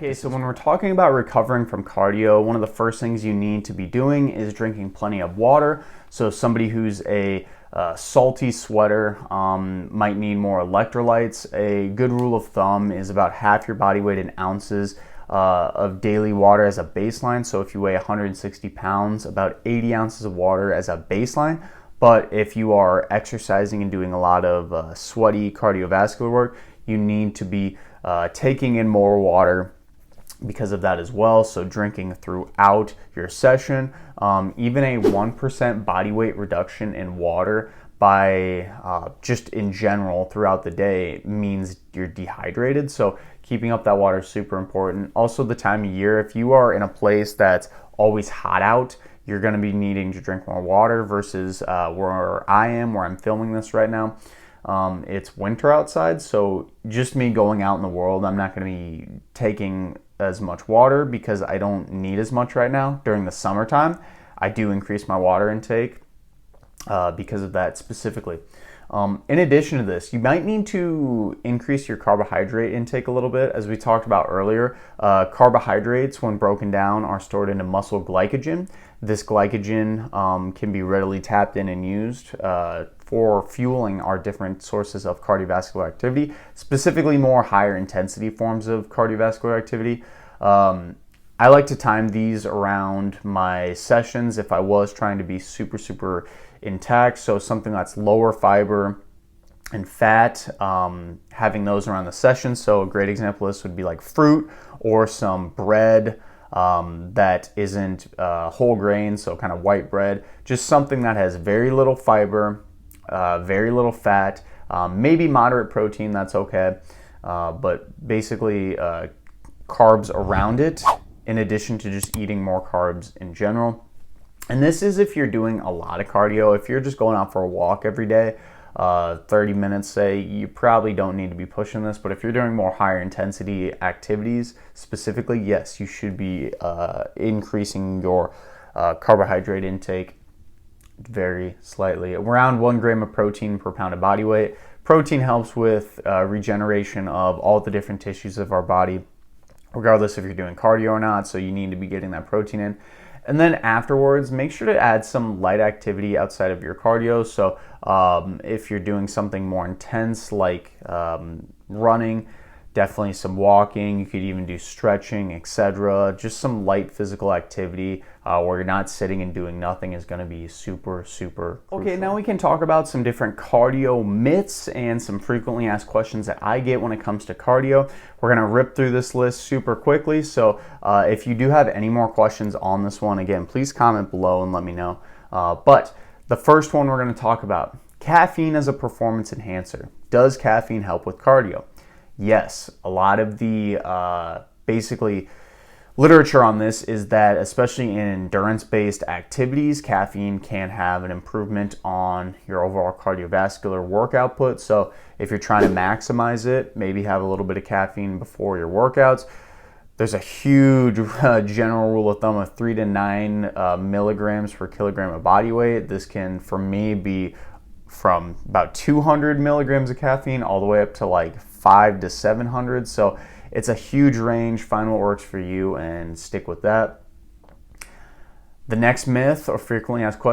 Okay, so when we're talking about recovering from cardio, one of the first things you need to be doing is drinking plenty of water. So somebody who's a salty sweater might need more electrolytes. A good rule of thumb is about half your body weight in ounces of daily water as a baseline. So if you weigh 160 pounds, about 80 ounces of water as a baseline. But if you are exercising and doing a lot of sweaty cardiovascular work, you need to be taking in more water because of that as well. So drinking throughout your session, even a 1% body weight reduction in water by just in general throughout the day means you're dehydrated. So keeping up that water is super important. Also the time of year, if you are in a place that's always hot out, you're going to be needing to drink more water versus where I am, where I'm filming this right now. It's winter outside, so just me going out in the world, I'm not going to be taking as much water because I don't need as much right now. During the summertime, I do increase my water intake because of that specifically. In addition to this, you might need to increase your carbohydrate intake a little bit. As we talked about earlier, carbohydrates, when broken down, are stored into muscle glycogen. This glycogen can be readily tapped in and used for fueling our different sources of cardiovascular activity, specifically more higher intensity forms of cardiovascular activity. I like to time these around my sessions if I was trying to be super intact. So something that's lower fiber and fat, having those around the session. So a great example of this would be like fruit or some bread that isn't whole grain, so kind of white bread. Just something that has very little fiber, very little fat, maybe moderate protein, that's okay. But basically carbs around it, in addition to just eating more carbs in general. And this is if you're doing a lot of cardio. If you're just going out for a walk every day, 30 minutes say, you probably don't need to be pushing this. But if you're doing more higher intensity activities specifically, yes, you should be increasing your carbohydrate intake very slightly. Around 1 gram of protein per pound of body weight. Protein helps with regeneration of all the different tissues of our body, regardless if you're doing cardio or not, so you need to be getting that protein in. And then afterwards, make sure to add some light activity outside of your cardio. So if you're doing something more intense like running, definitely some walking. You could even do stretching, etc. Just some light physical activity where you're not sitting and doing nothing is going to be super crucial. Okay, now we can talk about some different cardio myths and some frequently asked questions that I get when it comes to cardio. We're going to rip through this list super quickly. So if you do have any more questions on this one, again, please comment below and let me know. But the first one we're going to talk about, caffeine as a performance enhancer. Does caffeine help with cardio? Yes, a lot of the basically literature on this is that, especially in endurance-based activities, caffeine can have an improvement on your overall cardiovascular work output. So if you're trying to maximize it, maybe have a little bit of caffeine before your workouts. There's a huge general rule of thumb of 3 to 9 milligrams per kilogram of body weight. This can, for me, be from about 200 milligrams of caffeine all the way up to like 500 to 700. So it's a huge range. Find what works for you and stick with that. The next myth or frequently asked question